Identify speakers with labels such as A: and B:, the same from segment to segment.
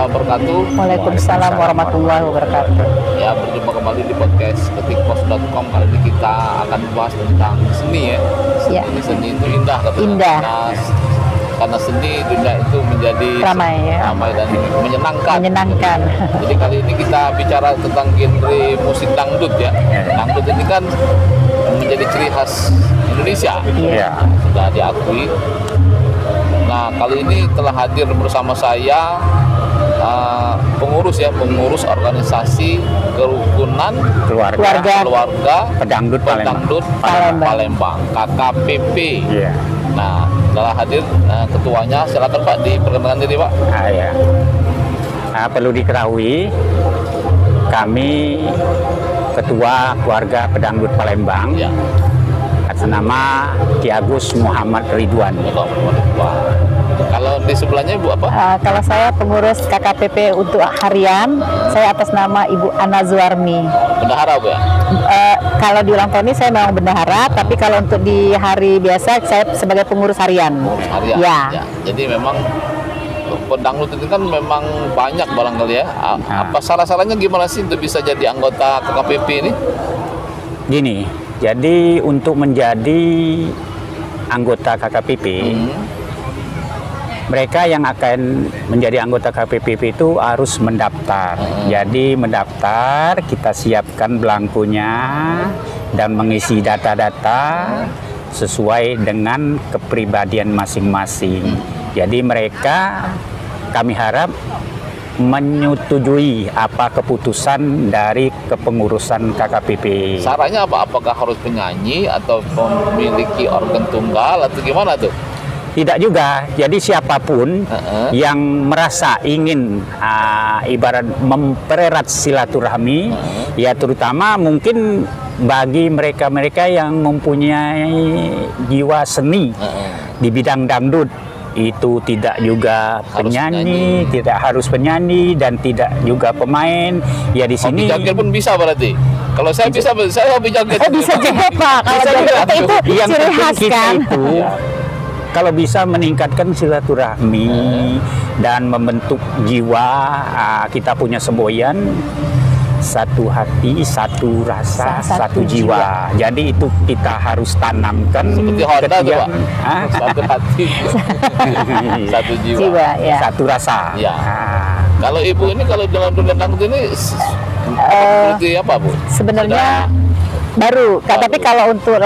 A: wabarakatuh.
B: Waalaikumsalam warahmatullahi wabarakatuh.
A: Ya, berjumpa kembali di podcast ketikpos.com. Kali ini kita akan membahas tentang seni ya.
B: Ya.
A: Seni itu indah katanya.
B: Indah.
A: Karena seni dunia itu menjadi
B: Ramai ya.
A: ramai dan menyenangkan.
B: Menyenangkan.
A: Jadi kali ini kita bicara tentang genre musik dangdut ya. Dangdut ini kan menjadi ciri khas Indonesia.
B: Iya.
A: Sudah diakui. Nah, kali ini telah hadir bersama saya pengurus organisasi kerukunan keluarga
C: pedangdut
A: Palembang KKPP.
C: Iya.
A: Nah, telah hadir ketuanya. Silakan Pak, diperkenalkan diri Pak.
C: Ya. Perlu diketahui, kami ketua keluarga pedangdut Palembang.
A: Ya.
C: Atas nama Ki Agus Muhammad Ridwan.
A: Kalau di sebelahnya Ibu apa?
B: Kalau saya pengurus KKPP untuk harian, saya atas nama Ibu Ana Zuarmi.
A: Bendahara Bu ya?
B: Kalau di ulang tahun ini saya memang bendahara, tapi kalau untuk di hari biasa saya sebagai pengurus harian.
A: Pengurus harian.
B: Ya.
A: Jadi memang pedangdut itu kan memang banyak barangkali ya. Apa saran-sarannya gimana sih untuk bisa jadi anggota KKPP ini?
C: Gini, jadi untuk menjadi anggota KKPP, mereka yang akan menjadi anggota KKPP itu harus mendaftar. Jadi mendaftar, kita siapkan belangkunya dan mengisi data-data sesuai dengan kepribadian masing-masing. Jadi mereka, kami harap menyetujui apa keputusan dari kepengurusan KKPP.
A: Syaratnya apa? Apakah harus penyanyi atau memiliki organ tunggal atau gimana tuh?
C: Tidak juga. Jadi siapapun yang merasa ingin ibarat mempererat silaturahmi, ya terutama mungkin bagi mereka-mereka yang mempunyai jiwa seni di bidang dangdut. Itu tidak juga penyanyi, tidak harus penyanyi dan tidak juga pemain. Ya di sini.
A: Hobi joget pun bisa berarti. Kalau saya bisa, saya hobi joget.
B: Bisa joget Pak. Kalau joget itu
C: yang
B: ciri
C: penting
B: khas
C: kita
B: kan.
C: itu kalau bisa meningkatkan silaturahmi dan membentuk jiwa, kita punya semboyan satu hati, satu rasa, satu jiwa. Jadi itu kita harus tanamkan.
A: Seperti Honda tuh Pak. Satu hati, satu jiwa,
B: ya.
C: Satu rasa.
A: Ya. Kalau Ibu ini kalau dalam dunia dangdut ini seperti apa Bu?
B: Sebenarnya baru. Tapi kalau untuk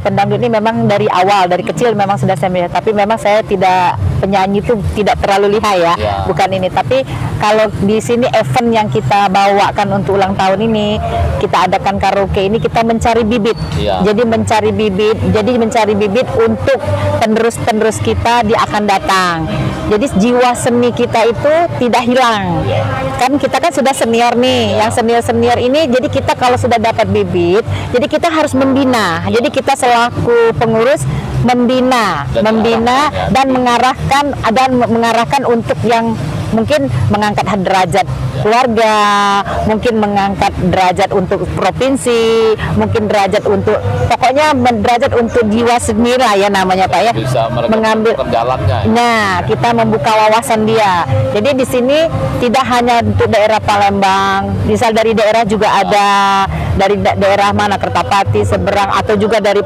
B: pendangdut ini memang dari awal, dari kecil memang sudah saya melihat. Tapi memang saya tidak, penyanyi itu tidak terlalu lihai ya, bukan ini. Tapi kalau di sini event yang kita bawakan untuk ulang tahun ini, kita adakan karaoke ini, kita mencari bibit. Jadi mencari bibit untuk penerus-penerus kita di akan datang. Jadi jiwa seni kita itu tidak hilang. Kan kita kan sudah senior nih, yang senior-senior ini, jadi kita kalau sudah dapat bibit, jadi kita harus membina. Jadi kita selaku pengurus membina dan mengarahkan untuk yang mungkin mengangkat derajat keluarga, mungkin mengangkat derajat untuk provinsi, mungkin derajat untuk, pokoknya derajat untuk jiwa seni lah ya namanya Pak ya.
A: Bisa
B: mengambil
A: jalannya.
B: Nah, kita membuka wawasan dia. Jadi di sini tidak hanya untuk daerah Palembang, misal dari daerah juga ada, dari daerah mana, Kertapati, Seberang, atau juga dari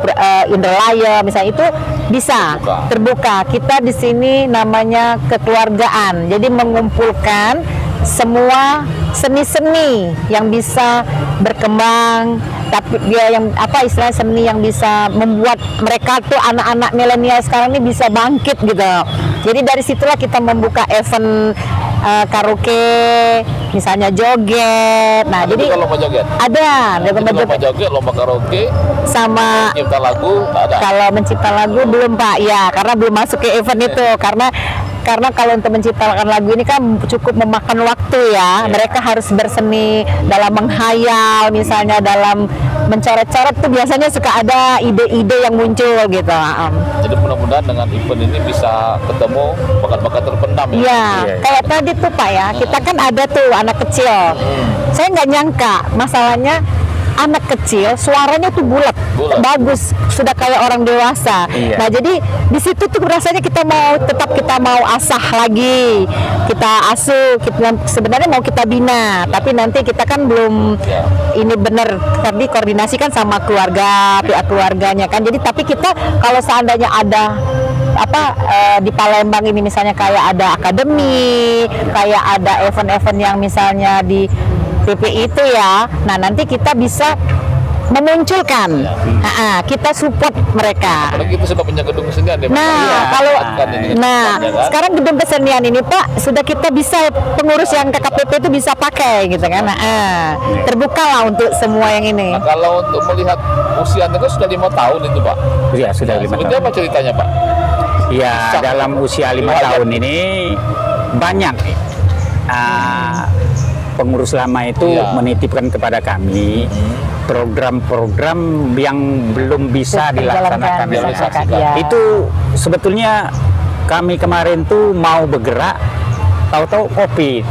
B: Indralaya, misalnya itu bisa terbuka. Kita di sini namanya kekeluargaan. Jadi mengumpulkan semua seni-seni yang bisa berkembang, tapi dia yang apa istilahnya, seni yang bisa membuat mereka tuh anak-anak milenial sekarang ini bisa bangkit gitu. Jadi dari situlah kita membuka event karaoke, misalnya joget. Nah,
A: ada
B: jadi
A: lomba joget.
B: Ada
A: lomba joget, lomba karaoke,
B: sama
A: mencipta lagu, ada.
B: Kalau mencipta lagu belum Pak, ya karena belum masuk ke event itu, karena kalau untuk menciptakan lagu ini kan cukup memakan waktu ya. Mereka harus berseni dalam menghayal, misalnya dalam mencoret-coret tuh biasanya suka ada ide-ide yang muncul gitu.
A: Jadi mudah-mudahan dengan event ini bisa ketemu bakat-bakat terpendam ya.
B: Iya, kayak tadi tuh Pak ya, kita kan ada tuh anak kecil. Saya nggak nyangka, masalahnya anak kecil suaranya tuh bulat, bagus, sudah kayak orang dewasa.
C: Iya.
B: Nah jadi di situ tuh rasanya kita mau asah lagi, kita asuh, sebenarnya mau kita bina, tapi nanti kita kan belum ini bener, tadi koordinasi kan sama keluarga, pihak keluarganya kan. Jadi tapi kita kalau seandainya ada di Palembang ini misalnya kayak ada akademi, kayak ada event-event yang misalnya di PPI itu ya, nah nanti kita bisa memunculkan, kita support mereka.
A: Apalagi itu sudah punya gedung kesenian deh.
B: Sekarang gedung kesenian ini Pak sudah kita bisa pengurus yang KKPP itu bisa pakai gitu kan. Terbuka lah untuk semua yang ini.
A: Nah, kalau untuk melihat usia itu sudah 5 tahun itu Pak.
C: Iya, sudah 5 tahun.
A: Apa ceritanya Pak?
C: Ya, dalam usia 5 tahun ini banyak pengurus lama itu menitipkan kepada kami program-program yang belum bisa dilaksanakan. Itu sebetulnya kami kemarin tuh mau bergerak, tahu-tahu COVID.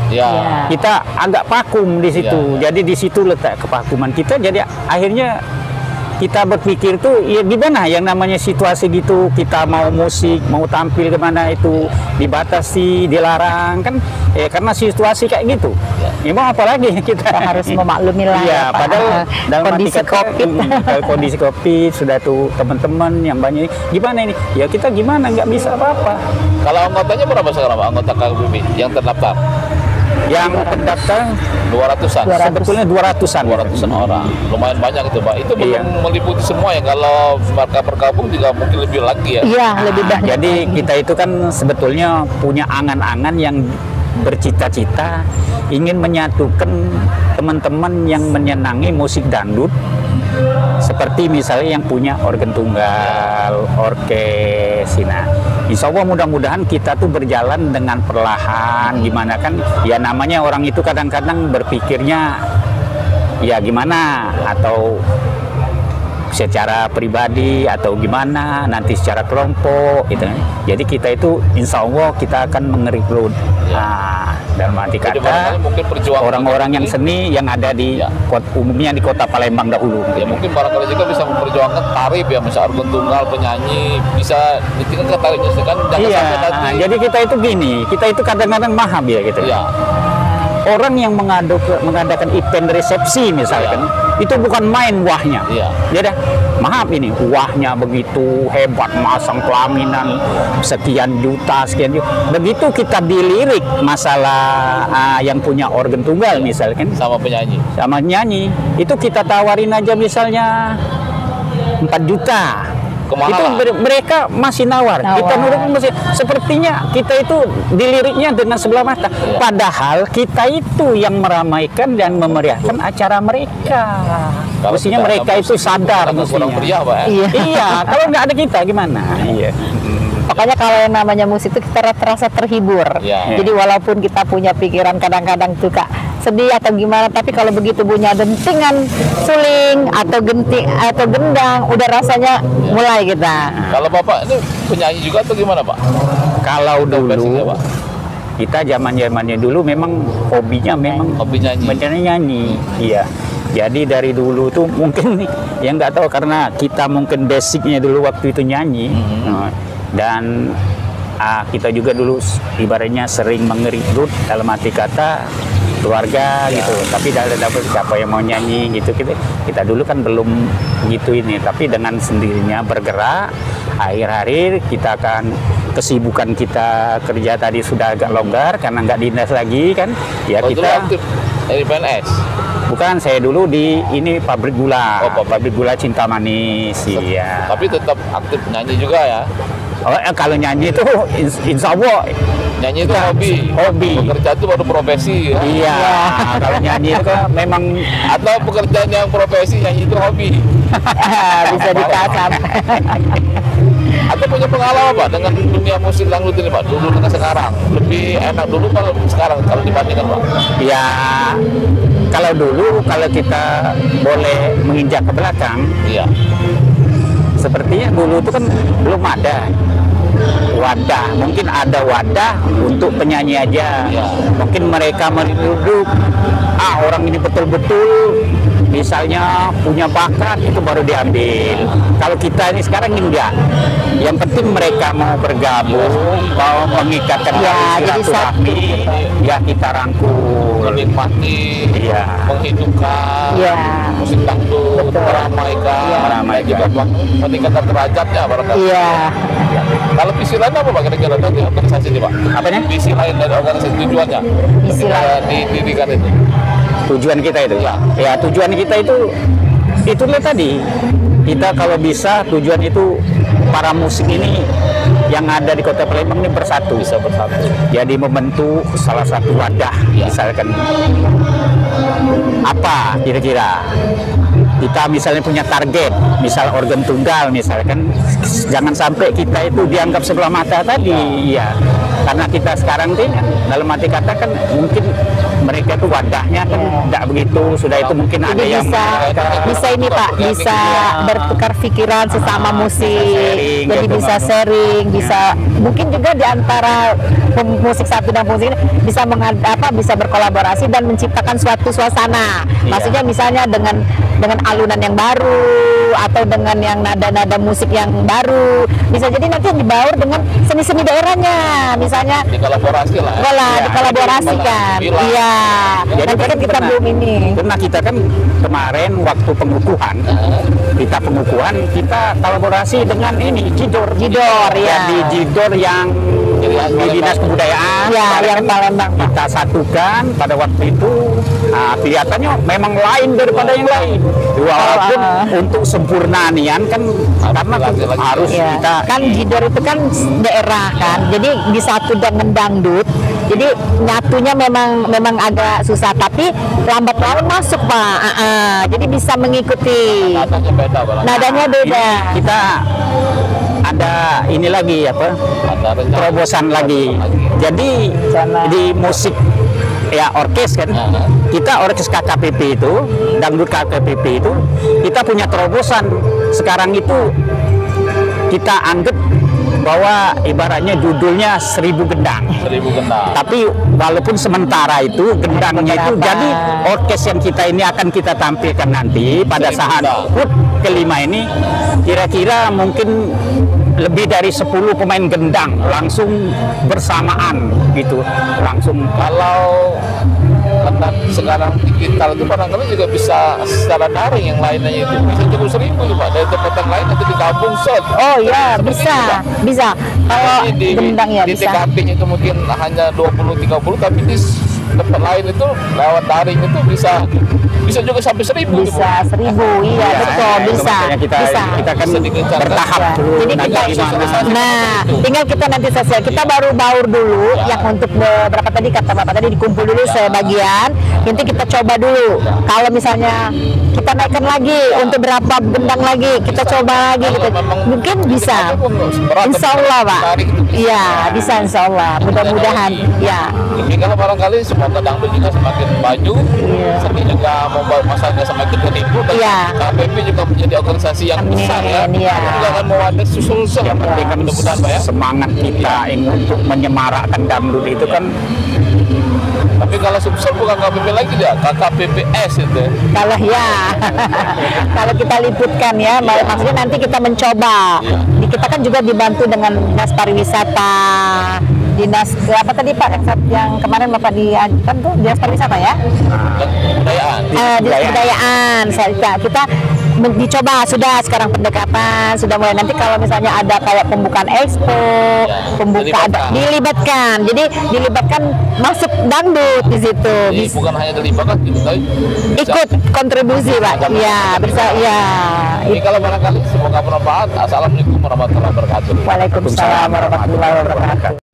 C: Kita agak vakum di situ. Jadi di situ letak kevakuman kita. Jadi akhirnya kita berpikir tuh ya gimana yang namanya situasi gitu, kita mau musik, mau tampil kemana itu dibatasi, dilarang kan, karena situasi kayak gitu. Ya mau apalagi kita
B: harus memaklumi lah.
C: Ya, padahal dalam
B: kondisi COVID.
C: Kondisi COVID sudah tuh teman-teman yang banyak gimana ini? Ya kita gimana nggak bisa apa-apa.
A: Kalau anggotanya berapa sekarang Pak, anggota KKBP yang terdaftar?
C: Yang terdaftar
A: 200-an.
C: Sebetulnya 200-an
A: orang. Lumayan banyak itu Pak. Itu belum meliputi semua ya. Kalau mereka bergabung juga mungkin lebih lagi ya.
B: Iya, lebih banyak.
C: Jadi kita itu kan sebetulnya punya angan-angan yang bercita-cita ingin menyatukan teman-teman yang menyenangi musik dangdut, seperti misalnya yang punya organ tunggal, orkes. Nah, insya Allah mudah-mudahan kita tuh berjalan dengan perlahan. Gimana kan, ya namanya orang itu kadang-kadang berpikirnya ya gimana, atau secara pribadi atau gimana, nanti secara kelompok gitu. Jadi kita itu insya Allah kita akan mengerekrut dalam arti kata orang-orang yang seni yang ada di umumnya di kota Palembang dahulu.
A: Ya mungkin barangkali juga bisa memperjuangkan tarif ya, misal organ tunggal, penyanyi bisa ditingkatkan tarifnya kan.
C: Jadi kita itu gini, kita itu kadang-kadang mahal ya gitu. Orang yang mengadakan event resepsi misalkan, itu bukan main wahnya. Jadi maaf ini wahnya begitu hebat, masang pelaminan sekian juta. Begitu kita dilirik masalah yang punya organ tunggal misalkan
A: sama penyanyi,
C: itu kita tawarin aja misalnya 4 juta. Itu mereka masih nawar. Kita nurut masih, sepertinya kita itu diliriknya dengan sebelah mata. Padahal kita itu yang meramaikan dan memeriahkan acara mereka. Mestinya mereka itu sadar mestinya. Iya, kalau nggak ada kita gimana? Iya.
B: Makanya kalau yang namanya musik itu kita terasa terhibur. Jadi walaupun kita punya pikiran kadang-kadang tuh Kak sedih atau gimana, tapi kalau begitu bunyi dentingan suling atau genting atau gendang, udah rasanya mulai kita.
A: Kalau Bapak ini penyanyi juga atau gimana Pak?
C: Kalau dulu kita zaman-zamannya dulu memang hobinya nyanyi. Iya. Jadi dari dulu tuh mungkin yang nggak tahu karena kita mungkin basicnya dulu waktu itu nyanyi. Dan kita juga dulu ibaratnya sering mengerekrut dalam arti kata keluarga gitu, tapi dari dapat siapa yang mau nyanyi gitu. Kita dulu kan belum gitu ini, tapi dengan sendirinya bergerak. Akhir-akhir kita akan kesibukan kita kerja tadi sudah agak longgar karena nggak dinas lagi kan. Ya kita
A: aktif di PNS.
C: Bukan, saya dulu di ini pabrik gula. Pabrik gula Cinta Manis. Iya.
A: Tapi tetap aktif nyanyi juga ya.
C: Kalau nyanyi itu insya Allah
A: nyanyi itu hobi. Bekerja itu baru profesi ya?
C: Iya. Kalau nyanyi itu kan memang,
A: atau pekerjaan yang profesi, nyanyi itu hobi.
B: Bisa dikasar.
A: Atau punya pengalaman Pak dengan dunia musik dangdut ini Pak, dulu dengan sekarang lebih enak dulu kalau sekarang kalau dibandingkan Pak?
C: Ya kalau dulu, kalau kita boleh menginjak ke belakang, sepertinya dulu itu kan belum ada wadah, mungkin ada wadah untuk penyanyi aja. Mungkin mereka menuduh orang ini betul-betul misalnya punya bakat itu baru diambil. Kalau kita ini sekarang enggak. Yang penting mereka mau bergabung, mau mengikatkan
B: jadi
C: silaturahmi, ya kita rangkul,
A: menikmati, menghidupkan musik dangdut, meramaikan, juga meningkatkan derajatnya barangkali. Kalau visi lain apa Pak kira-kira dari organisasi ini Pak? Apanya? Visi lain dari organisasi, tujuannya?
B: Visi lain
A: didirikan itu.
C: Tujuan kita itu? Ya tujuan kita itulah tadi. Kita kalau bisa tujuan itu para musik ini yang ada di Kota Palembang ini bersatu.
A: Bisa bersatu.
C: Jadi membentuk salah satu wadah, misalkan apa kira-kira kita misalnya punya target, misal organ tunggal misalkan, jangan sampai kita itu dianggap sebelah mata tadi, karena kita sekarang ini dalam arti kata kan mungkin mereka itu wadahnya kan tidak begitu, sudah itu mungkin ada yang
B: bisa ini Pak, bisa bertukar pikiran sesama musik, jadi gitu, bisa sharing, bisa mungkin juga di antara musik satu dan musik ini bisa berkolaborasi dan menciptakan suatu suasana. Maksudnya misalnya dengan alunan yang baru atau dengan yang nada-nada musik yang baru, bisa jadi nanti dibaur dengan seni-seni daerahnya, misalnya
A: dikolaborasi lah.
B: Dikolaborasikan. Iya.
C: Jadi kan kita belum ini. Karena kita kan kemarin waktu pengukuhan, kita kolaborasi dengan ini Jidor ya. Di Jidor yang di Dinas Kebudayaan
B: yang Palembang
C: kita satukan pada waktu itu. Kelihatannya memang lain daripada yang lain. Walaupun untuk sempurna nian kan karena harus kita
B: kan Jidor itu kan daerah kan. Jadi disatu dengan dangdut. Jadi nyatunya memang agak susah, tapi lambat laun masuk Pak. Jadi bisa mengikuti. Nadanya beda.
C: Kita ada ini lagi terobosan lagi. Jadi di musik orkes kan, kita orkes KKPP itu, dangdut KKPP itu, kita punya terobosan. Sekarang itu kita anggap bahwa ibaratnya judulnya 1000 gendang.
A: 1000 gendang.
C: Tapi walaupun sementara itu gendangnya itu jadi orkes yang kita ini akan kita tampilkan nanti pada saat HUT kelima ini, kira-kira mungkin lebih dari 10 pemain gendang langsung bersamaan gitu, langsung.
A: Kalau karena sekarang digital itu barangkali juga bisa secara daring, yang lainnya itu bisa cukup 1000 Pak, dari tempat lain nanti digabung set.
B: Oh iya, bisa. Kalau gendang ya
A: di
B: bisa.
A: TKP itu mungkin hanya 20-30, tapi di tempat lain itu lewat daring itu bisa juga sampai 1000.
B: Bisa 1000, iya betul, bisa.
C: Kita kan bertahap dulu.
B: Jadi kita tinggal kita nanti selesai. Kita baru baur dulu yang untuk berapa tadi kata Bapak tadi, dikumpul dulu sebagian. Nanti kita coba dulu. Kalau misalnya kita naikkan lagi untuk berapa gendang lagi, kita coba lagi gitu. Mungkin bisa. Insya Allah Pak. Iya, bisa insya Allah. Mudah-mudahan. Ya.
A: Tapi kalau barangkali semoga dangdut juga semakin maju, seni juga membuat masanya semakin berlimpah, dan KPP juga menjadi organisasi yang besar juga akan mewadah susul mudah-mudahan Pak ya.
C: Semangat kita untuk menyemarakkan dangdut itu kan.
A: Tapi kalau sukses bukan KPP lagi ya, KKPPS itu.
B: Kalau kita liputkan maksudnya nanti kita mencoba. Kita kan juga dibantu dengan Dinas Pariwisata, Dinas apa tadi Pak yang kemarin Bapak diajukan tuh, Dinas Pariwisata ya? Dinas Kebudayaan. Kita dicoba sudah sekarang pendekatan sudah mulai, nanti kalau misalnya ada kayak pembukaan expo, dilibatkan. Jadi dilibatkan masuk dangdut di situ.
A: Jadi bukan hanya dilibatkan gitu, tapi
B: ikut kontribusi Pak. Iya, bisa ya.
A: Ini kalau barangkali semoga bermanfaat. Assalamualaikum warahmatullahi wabarakatuh.
B: Waalaikumsalam warahmatullahi wabarakatuh.